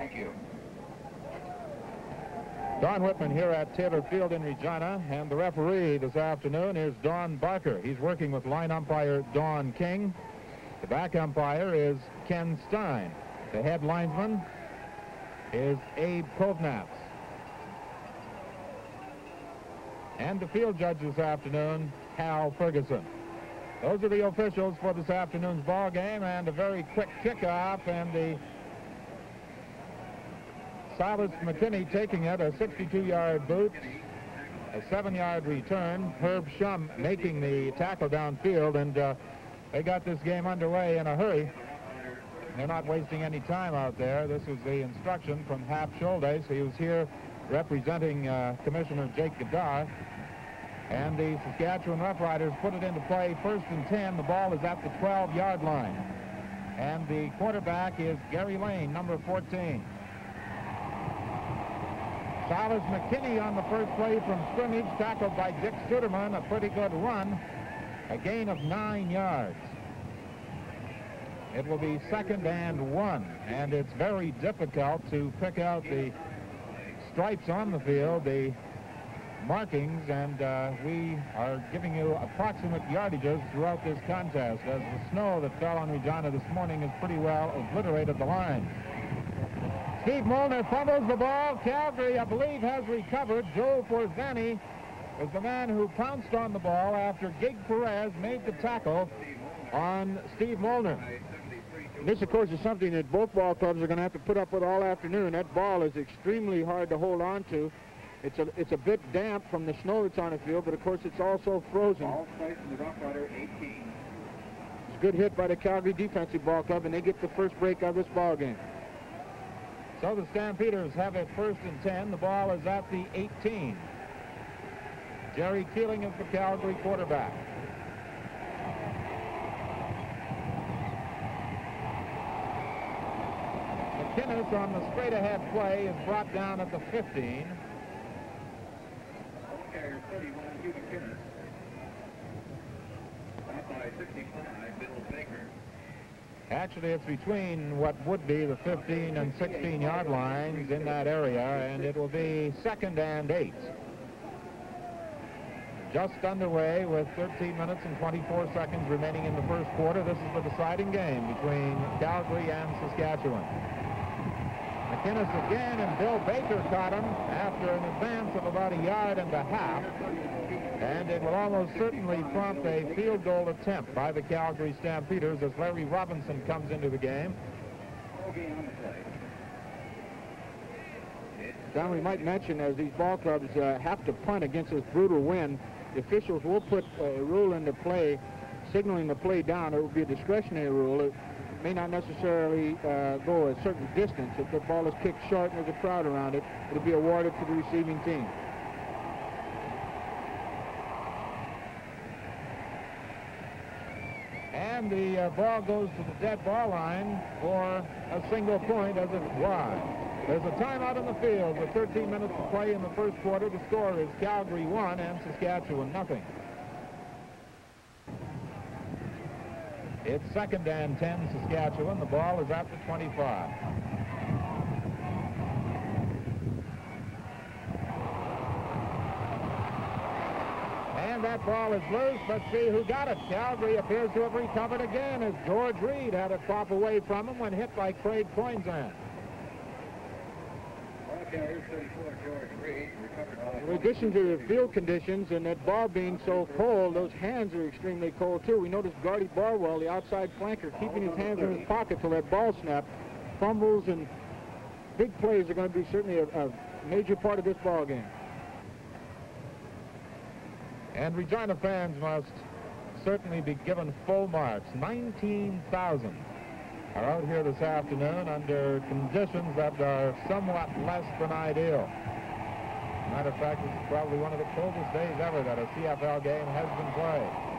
Thank you. Don Whitman here at Taylor Field in Regina, and the referee this afternoon is Don Barker. He's working with line umpire Don King. The back umpire is Ken Stein. The head linesman is Abe Kovnatz. And the field judge this afternoon, Hal Ferguson. Those are the officials for this afternoon's ball game, and a very quick kickoff, and the Silas McKinney taking it, a 62-yard boot, a 7-yard return. Herb Shum making the tackle downfield, and they got this game underway in a hurry. They're not wasting any time out there. This was the instruction from Hap Scholdes. He was here representing Commissioner Jake Gadar. And the Saskatchewan Rough-Riders put it into play. 1st and 10. The ball is at the 12-yard line. And the quarterback is Gary Lane, number 14. Silas McKinney on the first play from scrimmage, tackled by Dick Suderman. A pretty good run. A gain of 9 yards. It will be 2nd and 1, and it's very difficult to pick out the stripes on the field, the markings, and we are giving you approximate yardages throughout this contest, as the snow that fell on Regina this morning has pretty well obliterated the line. Steve Molnar fumbles the ball. Calgary, I believe, has recovered. Joe Forzani is the man who pounced on the ball after Gig Perez made the tackle on Steve Molnar. This, of course, is something that both ball clubs are going to have to put up with all afternoon. That ball is extremely hard to hold on to. It's a bit damp from the snow that's on the field, but of course it's also frozen. It's a good hit by the Calgary defensive ball club, and they get the first break of this ball game. So the Stampeders have it 1st and 10. The ball is at the 18. Jerry Keeling is the Calgary quarterback. McInnes on the straight-ahead play is brought down at the 15. Actually, it's between what would be the 15 and 16-yard lines in that area, and it will be 2nd and 8. Just underway with 13 minutes and 24 seconds remaining in the first quarter. This is the deciding game between Calgary and Saskatchewan. McInnes again, and Bill Baker caught him after an advance of about 1.5 yards. And it will almost certainly prompt a field goal attempt by the Calgary Stampeders as Larry Robinson comes into the game. Now we might mention, as these ball clubs have to punt against this brutal wind, the officials will put a rule into play signaling the play down. It will be a discretionary rule. It may not necessarily go a certain distance. If the ball is kicked short and there's a crowd around it, it'll be awarded to the receiving team. And the ball goes to the dead ball line for a single point as it's wide. There's a timeout on the field with 13 minutes to play in the first quarter. The score is Calgary 1 and Saskatchewan 0. It's 2nd and 10 Saskatchewan. The ball is at the 25. And that ball is loose. Let's see who got it. Calgary appears to have recovered again as George Reed had it pop away from him when hit by Craig Coinzan. In addition to the field conditions and that ball being so cold, those hands are extremely cold too. We noticed Gardy Barwell, the outside flanker, keeping his hands in his pocket till that ball snapped. Fumbles and big plays are going to be certainly a major part of this ball game. And Regina fans must certainly be given full marks. 19,000 are out here this afternoon under conditions that are somewhat less than ideal. Matter of fact, this is probably one of the coldest days ever that a CFL game has been played.